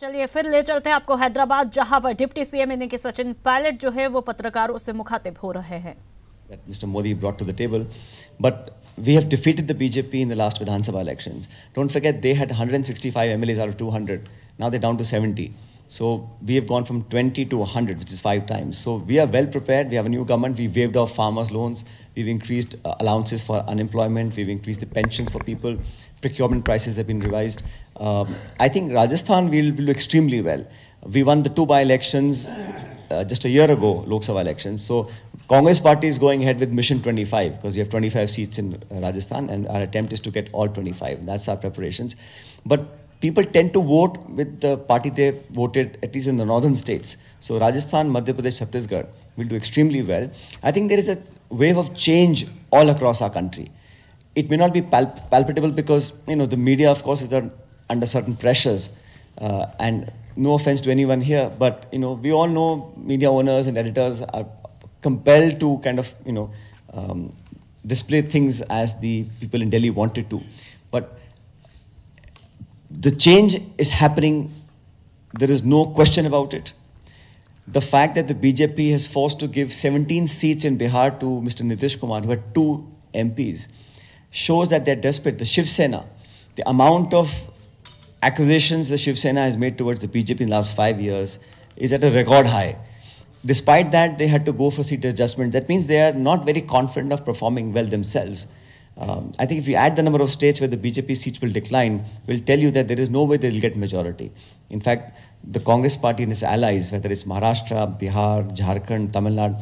चलिए फिर ले चलते हैं आपको हैदराबाद, जहां पर डिप्टी सीएम यानी कि सचिन पायलट जो है वो पत्रकारों से मुखातिब हो रहे हैं। That Mr. Modi brought to the table, but we have defeated the BJP in the last Vidhan Sabha elections. Don't forget they had 165 MLAs out of 200. Now they're down to 70. So we have gone from 20 to 100, which is 5 times. So we are well prepared. We have a new government. We waived off farmers' loans. We've increased allowances for unemployment. We've increased the pensions for people. Procurement prices have been revised. I think Rajasthan will do extremely well. We won the 2 by-elections just a year ago, Lok Sabha elections. So Congress party is going ahead with Mission 25 because we have 25 seats in Rajasthan and our attempt is to get all 25. That's our preparations. But people tend to vote with the party they voted, at least in the northern states. So Rajasthan, Madhya Pradesh, Chhattisgarh will do extremely well. I think there is a wave of change all across our country. It may not be palpable because, the media, of course, is under certain pressures. And no offense to anyone here, but, we all know media owners and editors are compelled to kind of, display things as the people in Delhi wanted to. But the change is happening. There is no question about it. The fact that the BJP has forced to give 17 seats in Bihar to Mr. Nitish Kumar, who had 2 MPs, shows that they're desperate. The Shiv Sena, the amount of accusations the Shiv Sena has made towards the BJP in the last 5 years is at a record high. Despite that, they had to go for seat adjustment. That means they are not very confident of performing well themselves. I think if you add the number of states where the BJP seats will decline, will tell you that there is no way they'll get majority. In fact, the Congress party and its allies, whether it's Maharashtra, Bihar, Jharkhand, Tamil Nadu,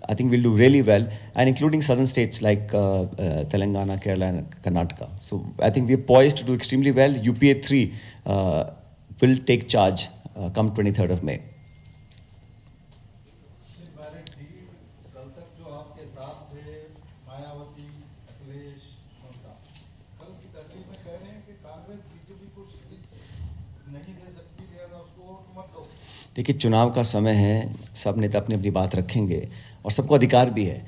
I think we'll do really well, and including southern states like Telangana, Kerala and Karnataka. So I think we're poised to do extremely well. UPA 3 will take charge come 23rd of May. देखिए, चुनाव का समय है, सब नेता अपनी अपनी बात रखेंगे और सबको अधिकार भी है।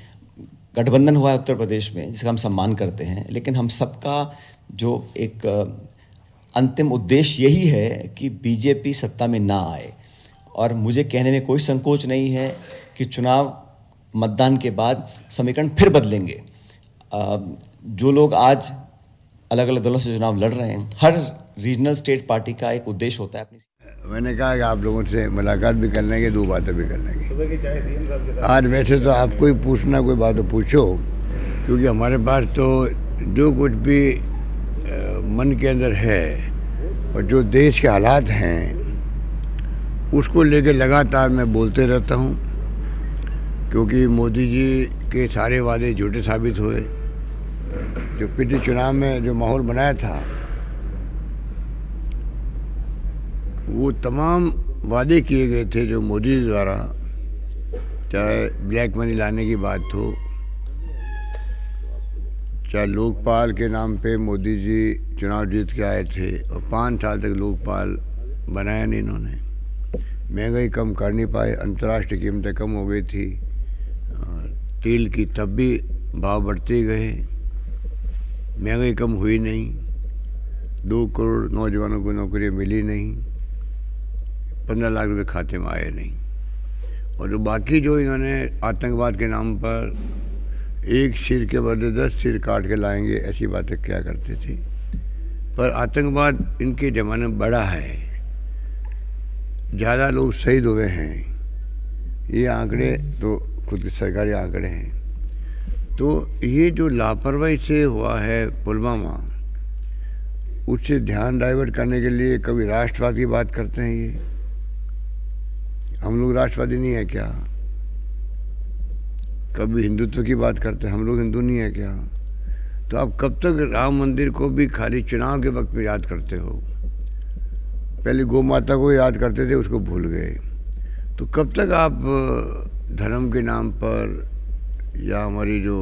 गठबंधन हुआ है उत्तर प्रदेश में, जिसका हम सम्मान करते हैं, लेकिन हम सबका जो एक अंतिम उद्देश्य यही है कि बीजेपी सत्ता में ना आए। और मुझे कहने में कोई संकोच नहीं है कि चुनाव मतदान के बाद समीकरण फिर बदलेंगे। जो लोग आज अलग अलग दलों से चुनाव लड़ रहे हैं, हर रीजनल स्टेट पार्टी का एक उद्देश्य होता है अपनी। मैंने कहा कि आप लोगों से मुलाकात भी कर लेंगे, 2 बातें भी कर लेंगे। आज वैसे तो आपको ही पूछना, कोई बात तो पूछो, क्योंकि हमारे पास तो जो कुछ भी मन के अंदर है और जो देश के हालात हैं उसको लेकर लगातार मैं बोलते रहता हूं, क्योंकि मोदी जी के सारे वादे झूठे साबित हुए। जो पिछले चुनाव में जो माहौल बनाया था, वो तमाम वादे किए गए थे जो मोदी जी द्वारा, चाहे ब्लैक मनी लाने की बात हो, चाहे लोकपाल के नाम पे मोदी जी चुनाव जीत के आए थे और 5 साल तक लोकपाल बनाया नहीं इन्होंने। महंगाई कम कर नहीं पाए, अंतर्राष्ट्रीय कीमतें कम हो गई थी, तेल की तब भी भाव बढ़ते गए, महंगाई कम हुई नहीं, 2 करोड़ नौजवानों को नौकरी मिली नहीं, 15 लाख रुपए खाते में आए नहीं। और जो बाकी जो इन्होंने आतंकवाद के नाम पर एक सिर के बदले 10 सिर काट के लाएंगे, ऐसी बातें क्या करते थे। पर आतंकवाद इनके जमाने में बड़ा है, ज़्यादा लोग शहीद हुए हैं, ये आंकड़े तो खुद के सरकारी आंकड़े हैं। तो ये जो लापरवाही से हुआ है पुलवामा, उससे ध्यान डाइवर्ट करने के लिए कभी राष्ट्रवाद की बात करते हैं। ये हम लोग राष्ट्रवादी नहीं है क्या? कभी हिंदुत्व की बात करते हैं, हम लोग हिंदू नहीं है क्या? तो आप कब तक राम मंदिर को भी खाली चुनाव के वक्त में याद करते हो? पहले गौ माता को याद करते थे, उसको भूल गए। तो कब तक आप धर्म के नाम पर या हमारी जो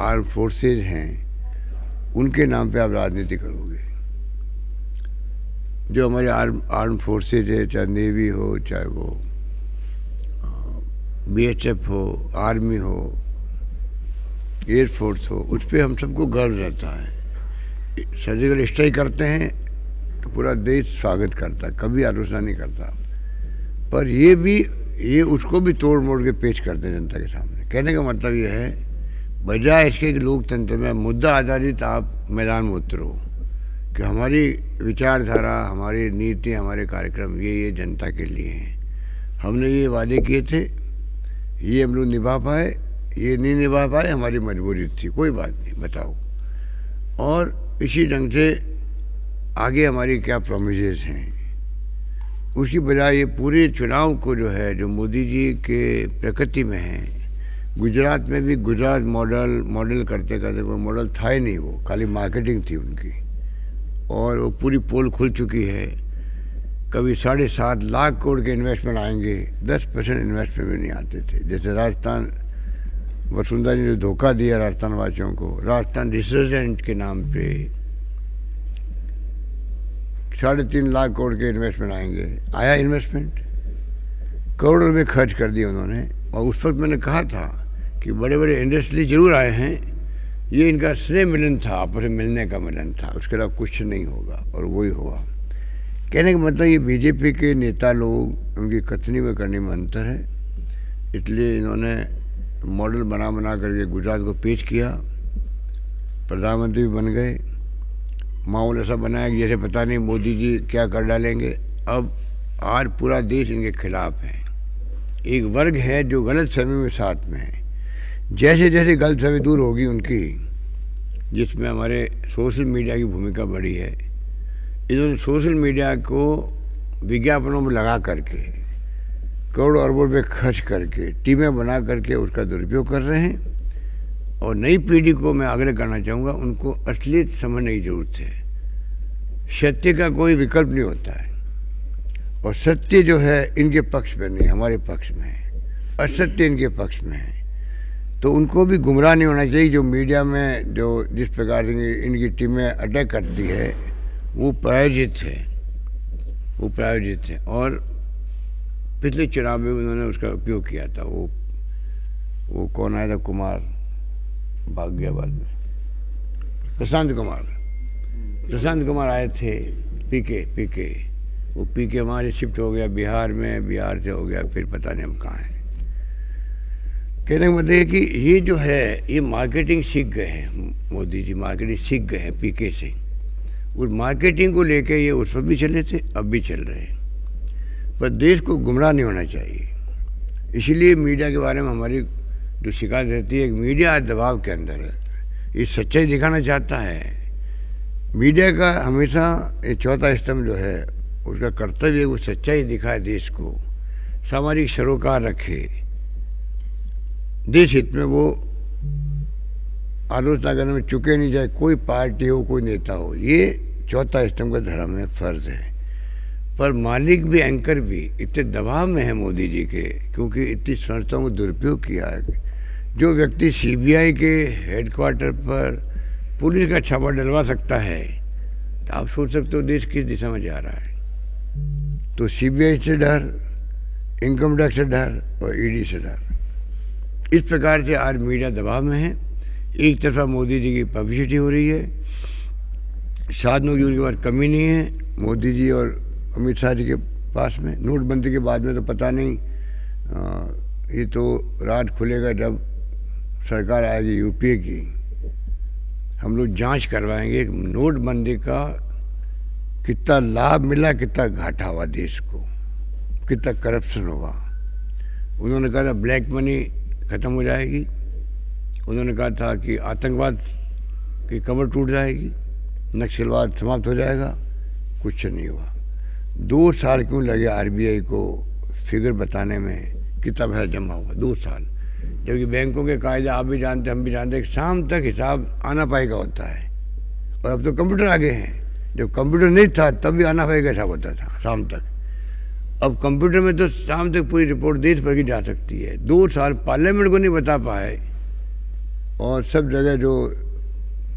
आर्म फोर्सेज हैं उनके नाम पे आप राजनीति करोगे? जो हमारे आर्म फोर्सेज है, चाहे नेवी हो, चाहे वो बीएचएफ हो, आर्मी हो, एयरफोर्स हो, उस पर हम सबको गर्व रहता है। सर्जिकल स्ट्राइक करते हैं, पूरा देश स्वागत करता, कभी आलोचना नहीं करता, पर ये उसको भी तोड़ मोड़ के पेश करते हैं जनता के सामने। कहने का मतलब ये है, बजाय इसके कि लोकतंत्र में मुद्दा आधारित आप मैदान में उतरो कि हमारी विचारधारा, हमारी नीति, हमारे कार्यक्रम ये जनता के लिए हैं, हमने ये वादे किए थे, ये हम लोग निभा पाए, ये नहीं निभा पाए, हमारी मजबूरी थी, कोई बात नहीं, बताओ। और इसी ढंग से आगे हमारी क्या प्रोमिसेस हैं, उसकी बजाय ये पूरे चुनाव को जो है, जो मोदी जी के प्रकृति में है, गुजरात में भी गुजरात मॉडल करते करते कोई मॉडल था ही नहीं, वो खाली मार्केटिंग थी उनकी, और वो पूरी पोल खुल चुकी है। कभी 7.5 लाख करोड़ के इन्वेस्टमेंट आएंगे, 10% इन्वेस्टमेंट भी नहीं आते थे। जैसे राजस्थान, वसुंधरा जी ने धोखा दिया राजस्थान वासियों को, राजस्थान रिसर्जेंट के नाम पे 3.5 लाख करोड़ के इन्वेस्टमेंट आएंगे। आया इन्वेस्टमेंट? करोड़ों रुपये खर्च कर दिए उन्होंने। और उस वक्त मैंने कहा था कि बड़े बड़े इंडस्ट्री जरूर आए हैं, ये इनका स्नेह मिलन था, आपस में मिलने का मिलन था, उसके अलावा कुछ नहीं होगा, और वही हुआ। कहने का मतलब ये बीजेपी के नेता लोग, उनकी कथनी में करने में अंतर है, इसलिए इन्होंने मॉडल बना करके गुजरात को पेश किया, प्रधानमंत्री भी बन गए, माहौल ऐसा बनाया कि जैसे पता नहीं मोदी जी क्या कर डालेंगे। अब आज पूरा देश इनके खिलाफ है। एक वर्ग है जो गलत फहमी में साथ में है। जैसे जैसे गलत फहमी दूर होगी उनकी, जिसमें हमारे सोशल मीडिया की भूमिका बड़ी है, इन्होंने सोशल मीडिया को विज्ञापनों में लगा करके, करोड़ों अरबों रुपये खर्च करके, टीमें बना करके उसका दुरुपयोग कर रहे हैं। और नई पीढ़ी को मैं आग्रह करना चाहूँगा, उनको असलियत समझने की जरूरत है। सत्य का कोई विकल्प नहीं होता है, और सत्य जो है इनके पक्ष में नहीं, हमारे पक्ष में है, असत्य इनके पक्ष में है। तो उनको भी गुमराह नहीं होना चाहिए। जो मीडिया में जो जिस प्रकार से इनकी टीमें अटैक करती है, वो प्रायोजित है, वो प्रायोजित है। और पिछले चुनाव में उन्होंने उसका उपयोग किया था। वो कौन आया था, कुमार, भाग गया बाद में, प्रशांत कुमार आए थे, पीके, वो पीके वहाँ से शिफ्ट हो गया बिहार में, बिहार से हो गया फिर पता नहीं हम कहाँ हैं। कहने का मतलब है कि ये जो है, ये मार्केटिंग सीख गए हैं, मोदी जी मार्केटिंग सीख गए हैं पीके से। उस मार्केटिंग को लेके ये उस वक्त भी चले थे, अब भी चल रहे हैं। पर देश को गुमराह नहीं होना चाहिए। इसीलिए मीडिया के बारे में हमारी जो शिकायत रहती है, मीडिया दबाव के अंदर है, ये सच्चाई दिखाना चाहता है। मीडिया का हमेशा ये चौथा स्तंभ जो है, उसका कर्तव्य है वो सच्चाई दिखाए, देश को सामाजिक सरोकार रखे, देश हित में वो आलोचना करने में चुके नहीं जाए, कोई पार्टी हो, कोई नेता हो। ये चौथा स्तंभ का धर्म में फर्ज है। पर मालिक भी, एंकर भी इतने दबाव में है मोदी जी के, क्योंकि इतनी संस्थाओं को दुरुपयोग किया है। जो व्यक्ति सीबीआई के हेडक्वार्टर पर पुलिस का छापा डलवा सकता है, तो आप सोच सकते हो देश किस दिशा में जा रहा है। तो सीबीआई से डर, इनकम टैक्स से डर और ईडी से डर। इस प्रकार से आज मीडिया दबाव में है। एक तरफा मोदी जी की पब्लिसिटी हो रही है, साधनों की उनके पास कमी नहीं है मोदी जी और अमित शाह जी के पास में। नोटबंदी के बाद में तो पता नहीं, ये तो रात खुलेगा जब सरकार आएगी यूपीए की, हम लोग जांच करवाएंगे नोटबंदी का कितना लाभ मिला, कितना घाटा हुआ देश को, कितना करप्शन हुआ। उन्होंने कहा था ब्लैक मनी खत्म हो जाएगी, उन्होंने कहा था कि आतंकवाद की कमर टूट जाएगी, नक्सलवाद समाप्त हो जाएगा, कुछ नहीं हुआ। 2 साल क्यों लगे आरबीआई को फिगर बताने में, कितना पैसा जमा हुआ 2 साल, जबकि बैंकों के कायदे आप भी जानते, हम भी जानते, शाम तक हिसाब आना पाएगा होता है। और अब तो कंप्यूटर आ गए हैं। जब कंप्यूटर नहीं था तब भी आना पाएगा हिसाब होता था शाम तक। अब कंप्यूटर में तो शाम तक पूरी रिपोर्ट देश भर की जा सकती है। 2 साल पार्लियामेंट को नहीं बता पाए, और सब जगह जो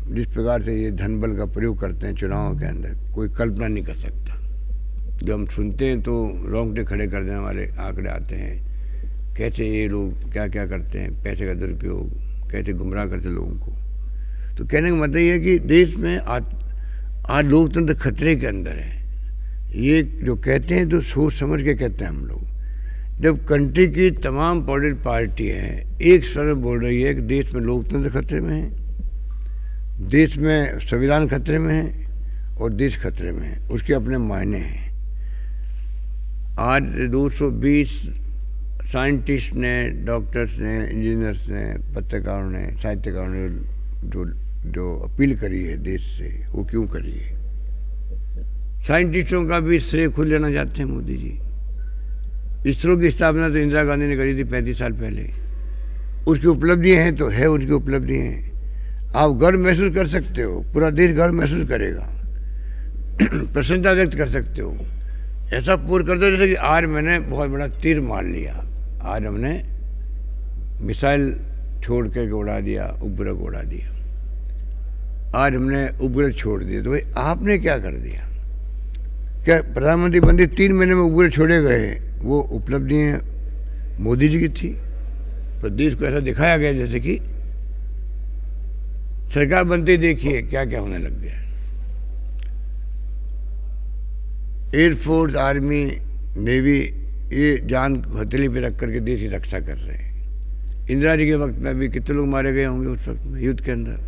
जिस प्रकार से ये धन बल का प्रयोग करते हैं चुनावों के अंदर, कोई कल्पना नहीं कर सकता। जो हम सुनते हैं तो रोंगटे खड़े कर देने वाले आंकड़े आते हैं, कैसे ये लोग क्या क्या करते हैं, पैसे का दुरुपयोग, कैसे गुमराह करते लोगों को। तो कहने का मतलब ये है कि देश में आज लोकतंत्र खतरे के अंदर है। ये जो कहते हैं तो सोच समझ के कहते हैं हम लोग। जब कंट्री की तमाम पॉलिटिकल पार्टी हैं एक स्वर में बोल रही है कि देश में लोकतंत्र खतरे में है, देश में संविधान खतरे में है और देश खतरे में है, उसके अपने मायने हैं। आज 220 साइंटिस्ट ने, डॉक्टर्स ने, इंजीनियर्स ने, पत्रकारों ने, साहित्यकारों ने जो अपील करी है देश से, वो क्यों करी है? साइंटिस्टों का भी श्रेय खुद लेना चाहते हैं मोदी जी। इसरो की स्थापना तो इंदिरा गांधी ने करी थी 35 साल पहले। उसकी उपलब्धियां हैं तो है, उनकी उपलब्धियां हैं। आप गर्व महसूस कर सकते हो, पूरा देश गर्व महसूस करेगा, प्रसन्नता व्यक्त कर सकते हो। ऐसा पूर्ण कर दो जैसे कि आज मैंने बहुत बड़ा तीर मार लिया, आज हमने मिसाइल छोड़ करके उड़ा दिया, उपग्रह को उड़ा दिया, आज हमने उपग्रह छोड़ दिए। तो भाई आपने क्या कर दिया? क्या प्रधानमंत्री बंदे 3 महीने में उपग्रह छोड़े गए, वो उपलब्धियां मोदी जी की थी? तो देश को ऐसा दिखाया गया जैसे कि सरकार बनते देखिए क्या क्या होने लग गया। एयरफोर्स, आर्मी, नेवी ये जान हथेली पे रख करके देश की रक्षा कर रहे हैं। इंदिरा जी के वक्त में भी कितने लोग मारे गए होंगे उस वक्त में युद्ध के अंदर।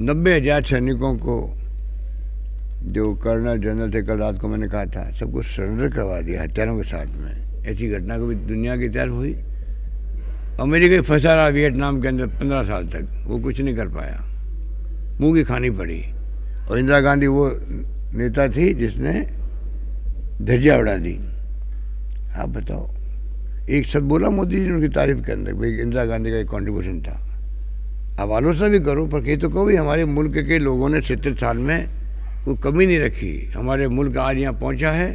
90,000 सैनिकों को, जो कर्नल जनरल थे, कल रात को मैंने कहा था, सबको सरेंडर करवा दिया हथियारों के साथ में। ऐसी घटना कभी दुनिया के इतिहास में हुई? अमेरिका फंसा रहा वियतनाम के अंदर 15 साल तक, वो कुछ नहीं कर पाया, मुंह की खानी पड़ी। और इंदिरा गांधी वो नेता थी जिसने धज्जियां उड़ा दी। आप बताओ, एक शब्द बोला मोदी जी ने उनकी तारीफ के अंदर, भाई इंदिरा गांधी का एक कॉन्ट्रीब्यूशन था। आप आलोचना भी करो, पर कहीं तो कहो भी हमारे मुल्क के लोगों ने 70 साल में कोई कमी नहीं रखी। हमारे मुल्क आज यहाँ पहुंचा है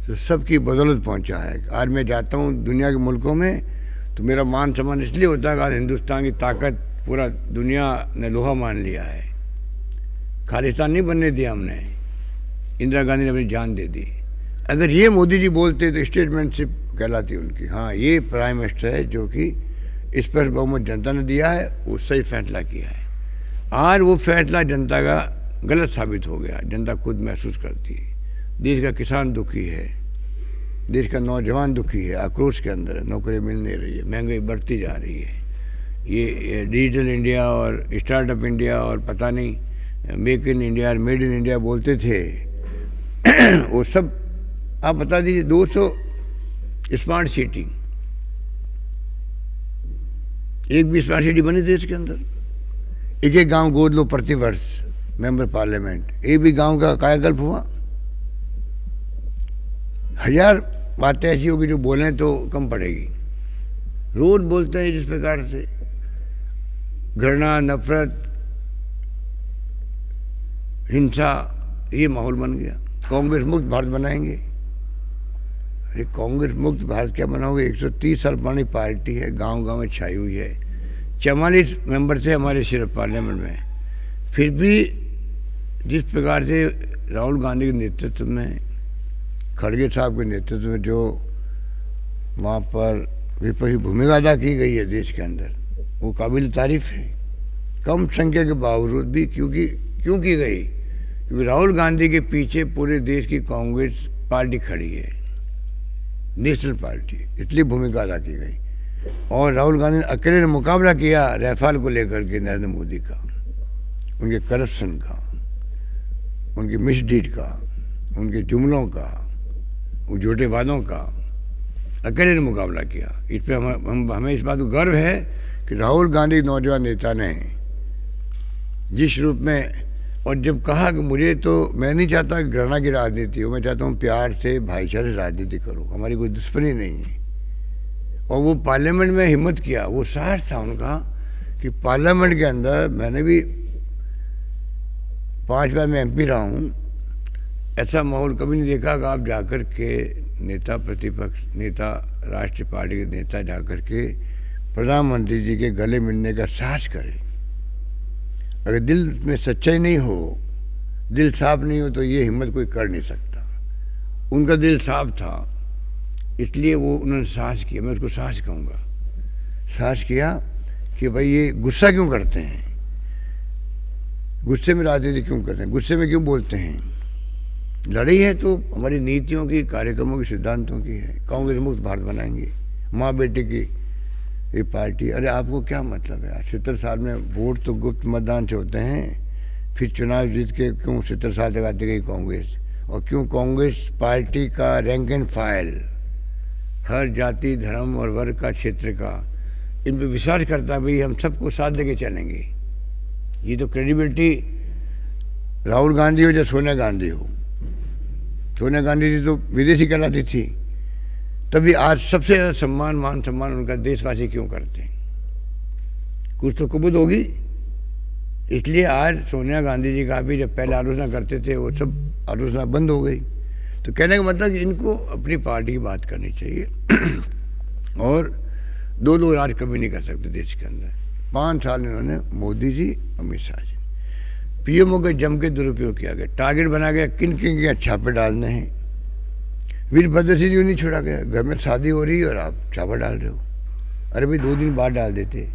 तो सबकी बदौलत पहुंचा है। आज मैं जाता हूँ दुनिया के मुल्कों में तो मेरा मान सम्मान इसलिए होता है कि आज हिंदुस्तान की ताकत पूरा दुनिया ने लोहा मान लिया है। खालिस्तान नहीं बनने दिया हमने, इंदिरा गांधी ने अपनी जान दे दी। अगर ये मोदी जी बोलते तो स्टेटमेंटशिप कहलाती उनकी। हाँ, ये प्राइम मिनिस्टर है जो कि इस पर बहुमत जनता ने दिया है, वो सही फैसला किया है। आज वो फैसला जनता का गलत साबित हो गया, जनता खुद महसूस करती है। देश का किसान दुखी है, देश का नौजवान दुखी है, आक्रोश के अंदर है, नौकरी मिल नहीं रही है, महंगाई बढ़ती जा रही है। ये डिजिटल इंडिया और स्टार्टअप इंडिया और पता नहीं मेक इन इंडिया और मेड इन इंडिया बोलते थे वो सब आप बता दीजिए। 200 स्मार्ट सिटी, एक भी स्मार्ट सिटी बनी देश के अंदर? एक गांव गोद लो प्रति वर्ष मेंबर पार्लियामेंट, एक भी गांव का कायाकल्प हुआ? 1000 बातें ऐसी होगी जो बोले तो कम पड़ेगी। रोज बोलते हैं जिस प्रकार से घृणा, नफरत, हिंसा, ये माहौल बन गया। कांग्रेस मुक्त भारत बनाएंगे। अरे कांग्रेस मुक्त भारत क्या बनाओगे? 130 साल पुरानी पार्टी है, गांव गांव में छाई हुई है। 44 मेंबर थे हमारे सिर्फ पार्लियामेंट में, फिर भी जिस प्रकार से राहुल गांधी के नेतृत्व में, खड़गे साहब के नेतृत्व में जो वहाँ पर विपक्षी भूमिका अदा की गई है देश के अंदर, वो काबिल तारीफ है। कम संख्या के बावजूद भी क्यों की गई? क्योंकि राहुल गांधी के पीछे पूरे देश की कांग्रेस पार्टी खड़ी है, नेशनल पार्टी, इसलिए भूमिका अदा की गई। और राहुल गांधी ने अकेले ने मुकाबला किया राफेल को लेकर के नरेंद्र मोदी का, उनके करप्शन का, उनकी मिसडीड का, उनके जुमलों का, उन झूठे वादों का अकेले ने मुकाबला किया। इस पर हमें इस बात को गर्व है कि राहुल गांधी नौजवान नेता ने जिस रूप में, और जब कहा कि मुझे तो मैं नहीं चाहता कि घृणा की राजनीति हो, मैं चाहता हूँ प्यार से, भाईचारे से राजनीति करो, हमारी कोई दुश्मनी नहीं है। और वो पार्लियामेंट में हिम्मत किया, वो साहस था उनका कि पार्लियामेंट के अंदर, मैंने भी 5 बार मैं एमपी रहा हूँ, ऐसा माहौल कभी नहीं देखा कि आप जाकर के नेता प्रतिपक्ष, नेता राष्ट्रीय पार्टी के नेता जाकर के प्रधानमंत्री जी के गले मिलने का साहस करें। अगर दिल में सच्चाई नहीं हो, दिल साफ नहीं हो, तो ये हिम्मत कोई कर नहीं सकता। उनका दिल साफ था, इसलिए वो उन्होंने साहस किया। मैं उसको साहस कहूँगा। साहस किया कि भाई ये गुस्सा क्यों करते हैं, गुस्से में राजनीति क्यों करते हैं, गुस्से में क्यों बोलते हैं। लड़ाई है तो हमारी नीतियों की, कार्यक्रमों की, सिद्धांतों की है। कांग्रेस मुक्त भारत बनाएंगे, माँ बेटे की ये पार्टी। अरे आपको क्या मतलब है? 70 साल में वोट तो गुप्त मतदान से होते हैं, फिर चुनाव जीत के क्यों 70 साल तक आती गई कांग्रेस? और क्यों कांग्रेस पार्टी का रैंक एंड फाइल हर जाति, धर्म और वर्ग का, क्षेत्र का, इन पर विश्वास करता है भाई हम सबको साथ लेके चलेंगे। ये तो क्रेडिबिलिटी राहुल गांधी हो या सोनिया गांधी हो। सोनिया गांधी जी तो विदेशी कहलाती थी, तभी आज सबसे ज्यादा सम्मान, मान सम्मान उनका देशवासी क्यों करते हैं? कुछ तो कुबूत होगी। इसलिए आज सोनिया गांधी जी का भी जब पहले आलोचना करते थे वो सब आलोचना बंद हो गई। तो कहने का मतलब इनको अपनी पार्टी की बात करनी चाहिए और दो लोग राज कभी नहीं कर सकते देश के अंदर। 5 साल इन्होंने मोदी जी, अमित शाह जी, पीएमओ के जम के दुरुपयोग किया गया, टारगेट बना गया किन किन के छापे डालने हैं। वीरभद्र सिंह जी नहीं छोड़ा गया, घर में शादी हो रही है और आप छापा डाल रहे हो। अरे भाई 2 दिन बाद डाल देते।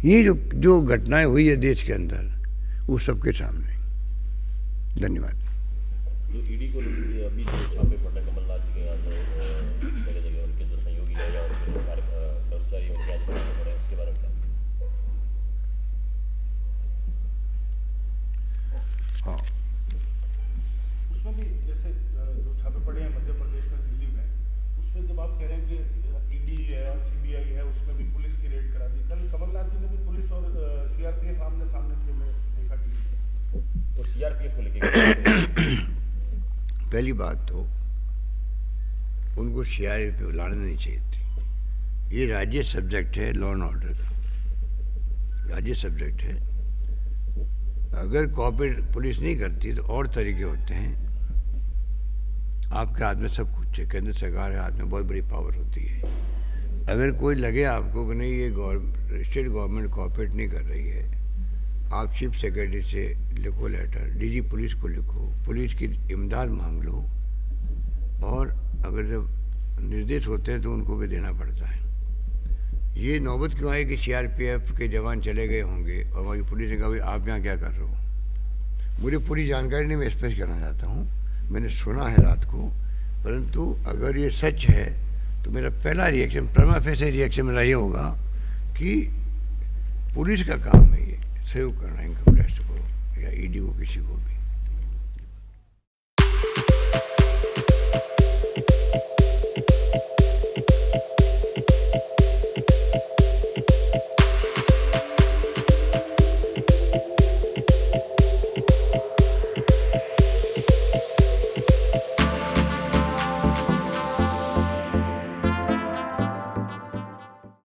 ये जो घटनाएं हुई है देश के अंदर वो सबके सामने। धन्यवाद। ईडी को अभी जो छापे पड़े कमलनाथ जी के यहाँ जगह उनके जो सहयोगी है या उनके कर्मचारी उनके यहाँ छापे पड़े, उसके बारे में हाँ, उसमें भी जैसे जो छापे पड़े हैं मध्य प्रदेश में, दिल्ली में, उसमें जब आप कह रहे हैं कि ईडी है और सीबीआई है, उसमें भी पुलिस की रेड करा दी। कल कमलनाथ जी ने भी पुलिस और सीआरपीएफ आमने सामने थे, मैं देखा टीवी। तो सीआरपीएफ को लेकर पहली बात तो उनको सीआरपीएफ पे लाने नहीं चाहिए थी। ये राज्य सब्जेक्ट है लॉ एंड ऑर्डर का, राज्य सब्जेक्ट है। अगर कॉपरेट पुलिस नहीं करती तो और तरीके होते हैं। आपके हाथ में सब कुछ है, केंद्र सरकार के हाथ में बहुत बड़ी पावर होती है। अगर कोई लगे आपको कि नहीं ये स्टेट गवर्नमेंट कॉपरेट नहीं कर रही है, आप चीफ सेक्रेटरी से लिखो लेटर, डीजी पुलिस को लिखो, पुलिस की इमदाद मांग लो, और अगर जब निर्देश होते हैं तो उनको भी देना पड़ता है। ये नौबत क्यों आई कि सीआरपीएफ के जवान चले गए होंगे और वहाँ की पुलिस ने कहा भाई आप यहाँ क्या कर रहे हो? मुझे पूरी जानकारी नहीं, मैं स्पष्ट करना चाहता हूँ, मैंने सुना है रात को, परंतु अगर ये सच है तो मेरा पहला रिएक्शन, प्रमा फेसे रिएक्शन मेरा ये होगा कि पुलिस का काम है ये सहयोग करना इनकम टैक्स को या ईडी को, किसी को भी।